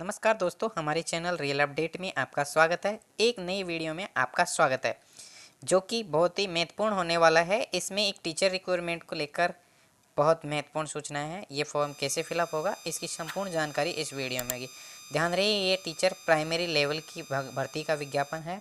नमस्कार दोस्तों, हमारे चैनल रियल अपडेट में आपका स्वागत है। एक नई वीडियो में आपका स्वागत है जो कि बहुत ही महत्वपूर्ण होने वाला है। इसमें एक टीचर रिक्वायरमेंट को लेकर बहुत महत्वपूर्ण सूचना है। ये फॉर्म कैसे फिलअप होगा इसकी संपूर्ण जानकारी इस वीडियो में होगी। ध्यान रहे, ये टीचर प्राइमरी लेवल की भर्ती का विज्ञापन है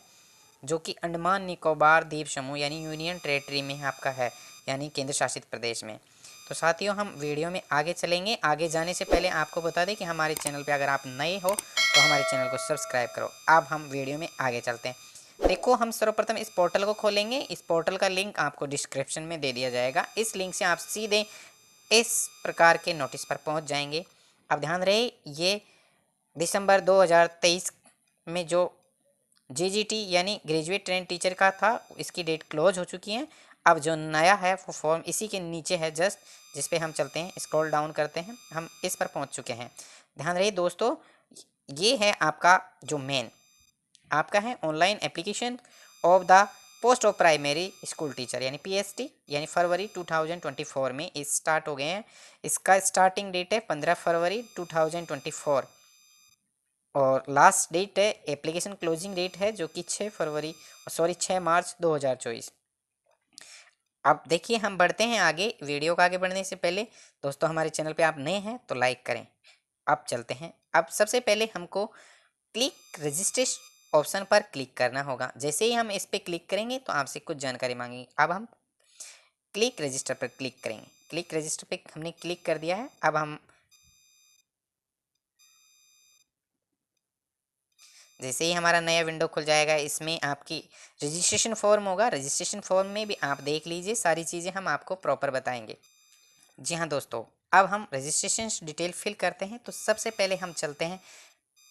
जो कि अंडमान निकोबार द्वीप समूह यानी यूनियन टेरेटरी में आपका है, यानी केंद्र शासित प्रदेश में। तो साथियों, हम वीडियो में आगे चलेंगे। आगे जाने से पहले आपको बता दें कि हमारे चैनल पे अगर आप नए हो तो हमारे चैनल को सब्सक्राइब करो। अब हम वीडियो में आगे चलते हैं। देखो, हम सर्वप्रथम इस पोर्टल को खोलेंगे। इस पोर्टल का लिंक आपको डिस्क्रिप्शन में दे दिया जाएगा। इस लिंक से आप सीधे इस प्रकार के नोटिस पर पहुंच जाएंगे। अब ध्यान रहे, ये दिसंबर 2023 में जो जीजीटी यानी ग्रेजुएट ट्रेंड टीचर का था, इसकी डेट क्लोज हो चुकी है। अब जो नया है वो फॉर्म इसी के नीचे है जस्ट, जिस पे हम चलते हैं, स्क्रॉल डाउन करते हैं, हम इस पर पहुंच चुके हैं। ध्यान रहे दोस्तों, ये है आपका जो मेन आपका है online application of the post of primary school teacher यानी पीएसटी, यानी फरवरी 2024 में इस स्टार्ट हो गए हैं। इसका स्टार्टिंग डेट है 15 फरवरी 2024 और लास्ट डेट है, एप्लीकेशन क्लोजिंग डेट है जो कि 6 मार्च 2024। अब देखिए, हम बढ़ते हैं आगे। वीडियो को आगे बढ़ने से पहले दोस्तों, हमारे चैनल पे आप नए हैं तो लाइक करें। अब चलते हैं। अब सबसे पहले हमको क्लिक रजिस्ट्रेशन ऑप्शन पर क्लिक करना होगा। जैसे ही हम इस पर क्लिक करेंगे तो आपसे कुछ जानकारी मांगेगी। अब हम क्लिक रजिस्टर पर क्लिक करेंगे। क्लिक रजिस्टर पे हमने क्लिक कर दिया है। अब हम जैसे ही हमारा नया विंडो खुल जाएगा, इसमें आपकी रजिस्ट्रेशन फॉर्म होगा। रजिस्ट्रेशन फॉर्म में भी आप देख लीजिए, सारी चीज़ें हम आपको प्रॉपर बताएंगे। जी हाँ दोस्तों, अब हम रजिस्ट्रेशन डिटेल फिल करते हैं। तो सबसे पहले हम चलते हैं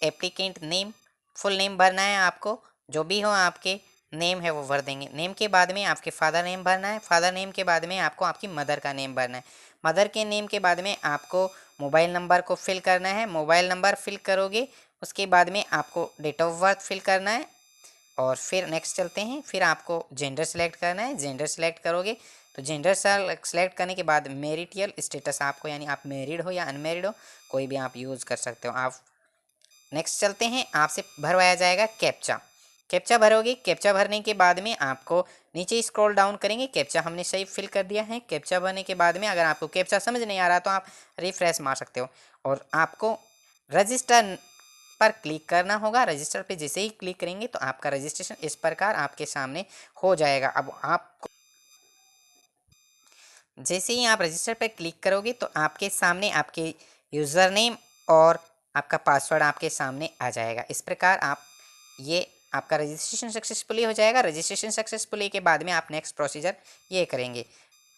एप्लीकेंट नेम। फुल नेम भरना है आपको, जो भी हो आपके नेम है वो भर देंगे। नेम के बाद में आपके फादर नेम भरना है। फादर नेम के बाद में आपको आपकी मदर का नेम भरना है। मदर के नेम के बाद में आपको मोबाइल नंबर को फिल करना है। मोबाइल नंबर फिल करोगे, उसके बाद में आपको डेट ऑफ बर्थ फिल करना है और फिर नेक्स्ट चलते हैं। फिर आपको जेंडर सेलेक्ट करना है। जेंडर सेलेक्ट करोगे तो जेंडर सेलेक्ट करने के बाद मैरिटल स्टेटस आपको, यानी आप मैरिड हो या अनमैरिड हो, कोई भी आप यूज़ कर सकते हो आप। नेक्स्ट चलते हैं, आपसे भरवाया जाएगा कैप्चा। कैप्चा भरोगे। कैप्चा भरने के बाद में आपको नीचे स्क्रॉल डाउन करेंगे। कैप्चा हमने सही फिल कर दिया है। कैप्चा भरने के बाद में अगर आपको कैप्चा समझ नहीं आ रहा तो आप रिफ्रेश मार सकते हो और आपको रजिस्टर पर क्लिक करना होगा। रजिस्टर पे जैसे ही क्लिक करेंगे तो आपका रजिस्ट्रेशन इस प्रकार आपके सामने हो जाएगा। अब आप जैसे ही आप रजिस्टर पर क्लिक करोगे तो आपके सामने आपके यूज़र नेम और आपका पासवर्ड आपके सामने आ जाएगा। इस प्रकार आप ये आपका रजिस्ट्रेशन सक्सेसफुली हो जाएगा। रजिस्ट्रेशन सक्सेसफुली के बाद में आप नेक्स्ट प्रोसीजर ये करेंगे।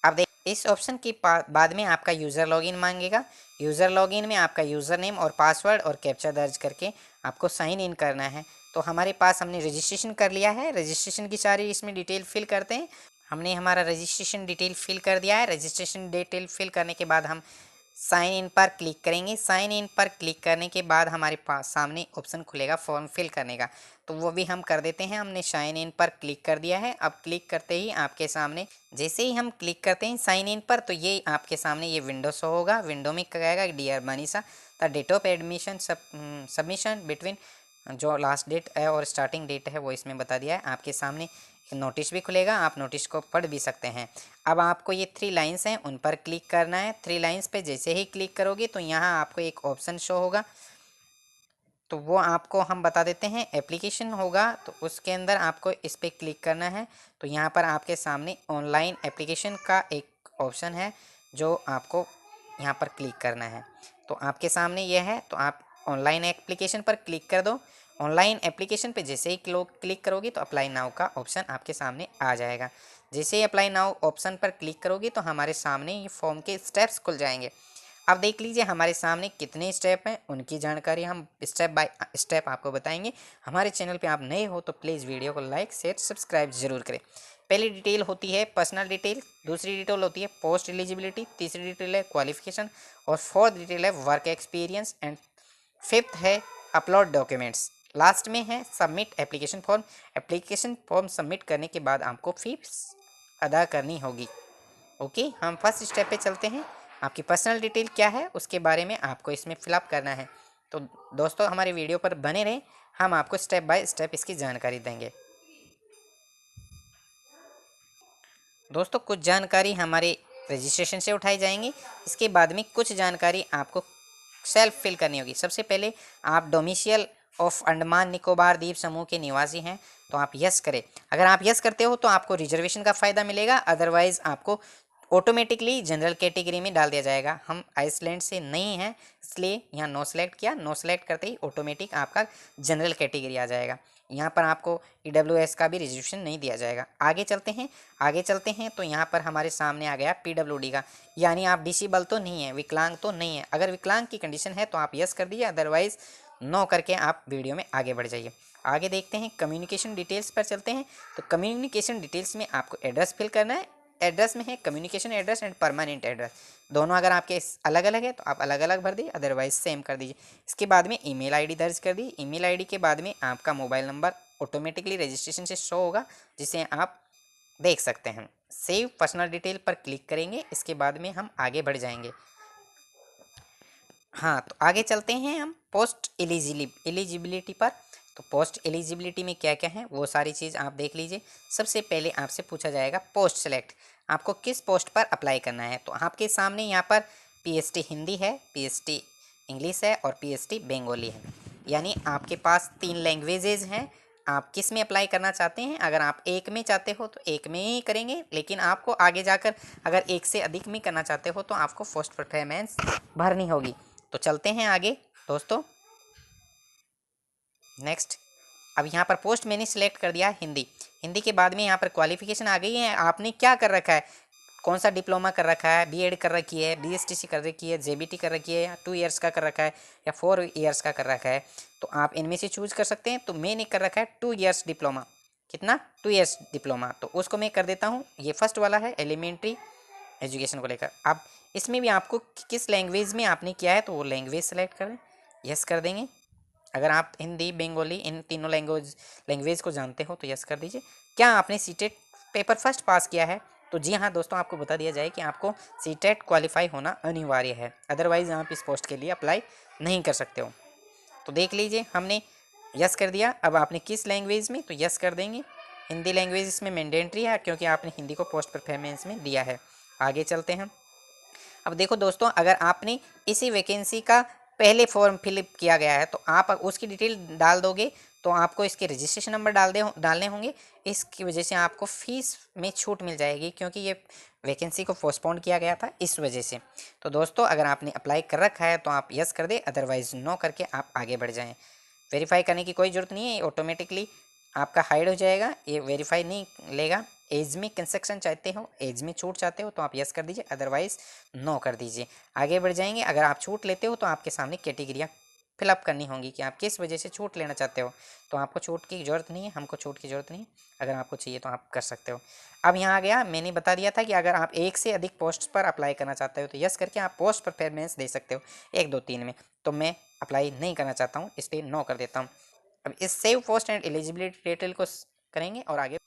अब देख, इस ऑप्शन के बाद में आपका यूज़र लॉगिन मांगेगा। यूज़र लॉगिन में आपका यूज़र नेम और पासवर्ड और कैप्चा दर्ज करके आपको साइन इन करना है। तो हमारे पास हमने रजिस्ट्रेशन कर लिया है। रजिस्ट्रेशन की सारी इसमें डिटेल फिल करते हैं। हमने हमारा रजिस्ट्रेशन डिटेल फिल कर दिया है। रजिस्ट्रेशन डिटेल फिल करने के बाद हम साइन इन पर क्लिक करेंगे। साइन इन पर क्लिक करने के बाद हमारे पास सामने ऑप्शन खुलेगा फॉर्म फिल करने का, तो वो भी हम कर देते हैं। हमने साइन इन पर क्लिक कर दिया है। अब क्लिक करते ही आपके सामने, जैसे ही हम क्लिक करते हैं साइन इन पर, तो ये आपके सामने ये विंडो शो होगा। विंडो में कहेगा dear Manisha, the date of admission submission between, जो लास्ट डेट है और स्टार्टिंग डेट है वो इसमें बता दिया है। आपके सामने नोटिस भी खुलेगा, आप नोटिस को पढ़ भी सकते हैं। अब आपको ये 3 लाइन्स हैं, उन पर क्लिक करना है। 3 लाइन्स पे जैसे ही क्लिक करोगे तो यहाँ आपको एक ऑप्शन शो होगा, तो वो आपको हम बता देते हैं। एप्लीकेशन होगा तो उसके अंदर आपको इस पर क्लिक करना है। तो यहाँ पर आपके सामने ऑनलाइन एप्लीकेशन का एक ऑप्शन है जो आपको यहाँ पर क्लिक करना है। तो आपके सामने यह है, तो आप ऑनलाइन एप्लीकेशन पर क्लिक कर दो। ऑनलाइन एप्लीकेशन पे जैसे ही क्लिक करोगे तो अप्लाई नाउ का ऑप्शन आपके सामने आ जाएगा। जैसे ही अप्लाई नाउ ऑप्शन पर क्लिक करोगे तो हमारे सामने ये फॉर्म के स्टेप्स खुल जाएंगे। अब देख लीजिए हमारे सामने कितने स्टेप हैं, उनकी जानकारी हम स्टेप बाय स्टेप आपको बताएंगे। हमारे चैनल पे आप नए हो तो प्लीज़ वीडियो को लाइक शेयर सब्सक्राइब जरूर करें। पहली डिटेल होती है पर्सनल डिटेल, दूसरी डिटेल होती है पोस्ट एलिजिबिलिटी, तीसरी डिटेल है क्वालिफिकेशन और फोर्थ डिटेल है वर्क एक्सपीरियंस एंड फिफ्थ है अपलोड डॉक्यूमेंट्स। लास्ट में है submit application form. Application form submit करने के बाद आपको फीस अदा करनी होगी। ओके, हम फर्स्ट स्टेप पे चलते हैं। आपकी पर्सनल डिटेल क्या है उसके बारे में आपको इसमें फिलअप करना है। तो दोस्तों हमारी वीडियो पर बने रहें, हम आपको स्टेप बाय स्टेप इसकी जानकारी देंगे। दोस्तों कुछ जानकारी हमारे रजिस्ट्रेशन से उठाई जाएंगी, इसके बाद में कुछ जानकारी आपको सेल्फ फिल करनी होगी। सबसे पहले आप डोमिशियल ऑफ अंडमान निकोबार द्वीप समूह के निवासी हैं तो आप यस करें। अगर आप यस करते हो तो आपको रिजर्वेशन का फ़ायदा मिलेगा, अदरवाइज़ आपको ऑटोमेटिकली जनरल कैटेगरी में डाल दिया जाएगा। हम आइसलैंड से नहीं हैं इसलिए यहाँ नो सेलेक्ट किया, नो सेलेक्ट करते ही ऑटोमेटिक आपका जनरल कैटेगरी आ जाएगा। यहाँ पर आपको EWS का भी रिजर्वेशन नहीं दिया जाएगा। आगे चलते हैं तो यहाँ पर हमारे सामने आ गया PWD का, यानी आप डिसेबल तो नहीं है, विकलांग तो नहीं है। अगर विकलांग की कंडीशन है तो आप यस कर दीजिए, अदरवाइज़ नो करके आप वीडियो में आगे बढ़ जाइए। आगे देखते हैं कम्युनिकेशन डिटेल्स पर चलते हैं। तो कम्युनिकेशन डिटेल्स में आपको एड्रेस फिल करना है। एड्रेस में है communication address and permanent address, दोनों अगर आपके अलग अलग है तो आप अलग अलग भर दीजिए, अदरवाइज सेम कर दीजिए। इसके बाद में ईमेल आईडी दर्ज कर दी। ईमेल आईडी के बाद में आपका मोबाइल नंबर ऑटोमेटिकली रजिस्ट्रेशन से शो होगा, जिसे आप देख सकते हैं। सेव पर्सनल डिटेल पर क्लिक करेंगे, इसके बाद में हम आगे बढ़ जाएंगे। हाँ, तो आगे चलते हैं हम पोस्ट एलिजिबिलिटी पर। तो पोस्ट एलिजिबिलिटी में क्या क्या है वो सारी चीज़ आप देख लीजिए। सबसे पहले आपसे पूछा जाएगा पोस्ट सेलेक्ट, आपको किस पोस्ट पर अप्लाई करना है। तो आपके सामने यहाँ पर PST हिंदी है, PST इंग्लिश है और PST बंगाली है, यानी आपके पास 3 लैंग्वेजेज़ हैं। आप किस में अप्लाई करना चाहते हैं? अगर आप एक में चाहते हो तो एक में ही करेंगे, लेकिन आपको आगे जाकर अगर एक से अधिक में करना चाहते हो तो आपको फर्स्ट प्रेफरेंस भरनी होगी। तो चलते हैं आगे दोस्तों। नेक्स्ट, अब यहाँ पर पोस्ट मैंने सिलेक्ट कर दिया हिंदी। हिंदी के बाद में यहाँ पर क्वालिफिकेशन आ गई है, आपने क्या कर रखा है, कौन सा डिप्लोमा कर रखा है, B.Ed कर रखी है, BSTC कर रखी है, JBT कर रखी है, या 2 ईयर्स का कर रखा है या 4 ईयर्स का कर रखा है। तो आप इनमें से चूज कर सकते हैं। तो मैंने कर रखा है 2 ईयर्स डिप्लोमा। कितना? 2 ईयर्स डिप्लोमा। तो उसको मैं कर देता हूँ, ये फर्स्ट वाला है एलिमेंट्री एजुकेशन को लेकर। अब इसमें भी आपको किस लैंग्वेज में आपने किया है तो वो लैंग्वेज सेलेक्ट करें, यस कर देंगे। अगर आप हिंदी बंगाली इन तीनों लैंग्वेज को जानते हो तो यस कर दीजिए। क्या आपने सीटेट पेपर फर्स्ट पास किया है? तो जी हाँ दोस्तों, आपको बता दिया जाए कि आपको सीटेट क्वालिफाई होना अनिवार्य है, अदरवाइज़ आप इस पोस्ट के लिए अप्लाई नहीं कर सकते हो। तो देख लीजिए, हमने यस कर दिया। अब आपने किस लैंग्वेज में, तो यस कर देंगे। हिंदी लैंग्वेज इसमें मैंडेटरी है क्योंकि आपने हिंदी को पोस्ट परफॉर्मेंस में दिया है। आगे चलते हैं। अब देखो दोस्तों, अगर आपने इसी वैकेंसी का पहले फॉर्म फिलअप किया गया है तो आप उसकी डिटेल डाल दोगे तो आपको इसके रजिस्ट्रेशन नंबर डालने होंगे। इसकी वजह से आपको फ़ीस में छूट मिल जाएगी, क्योंकि ये वैकेंसी को पोस्टपोन किया गया था इस वजह से। तो दोस्तों अगर आपने अप्लाई कर रखा है तो आप यस कर दें, अदरवाइज़ नो करके आप आगे बढ़ जाएँ। वेरीफाई करने की कोई ज़रूरत नहीं है, ऑटोमेटिकली आपका हाइड हो जाएगा, ये वेरीफाई नहीं लेगा। एज में कंसेक्शन चाहते हो, एज में छूट चाहते हो तो आप यस कर दीजिए, अदरवाइज़ नो कर दीजिए। आगे बढ़ जाएंगे। अगर आप छूट लेते हो तो आपके सामने कैटेगरियाँ फिलअप करनी होंगी कि आप किस वजह से छूट लेना चाहते हो। तो आपको छूट की ज़रूरत नहीं है, हमको छूट की ज़रूरत नहीं है। अगर आपको चाहिए तो आप कर सकते हो। अब यहाँ आ गया, मैंने बता दिया था कि अगर आप एक से अधिक पोस्ट पर अप्लाई करना चाहते हो तो यस करके आप पोस्ट परफॉर्मेंस दे सकते हो 1 2 3 में। तो मैं अप्लाई नहीं करना चाहता हूँ, इसलिए नो कर देता हूँ। अब इस save post and eligibility detail को करेंगे और आगे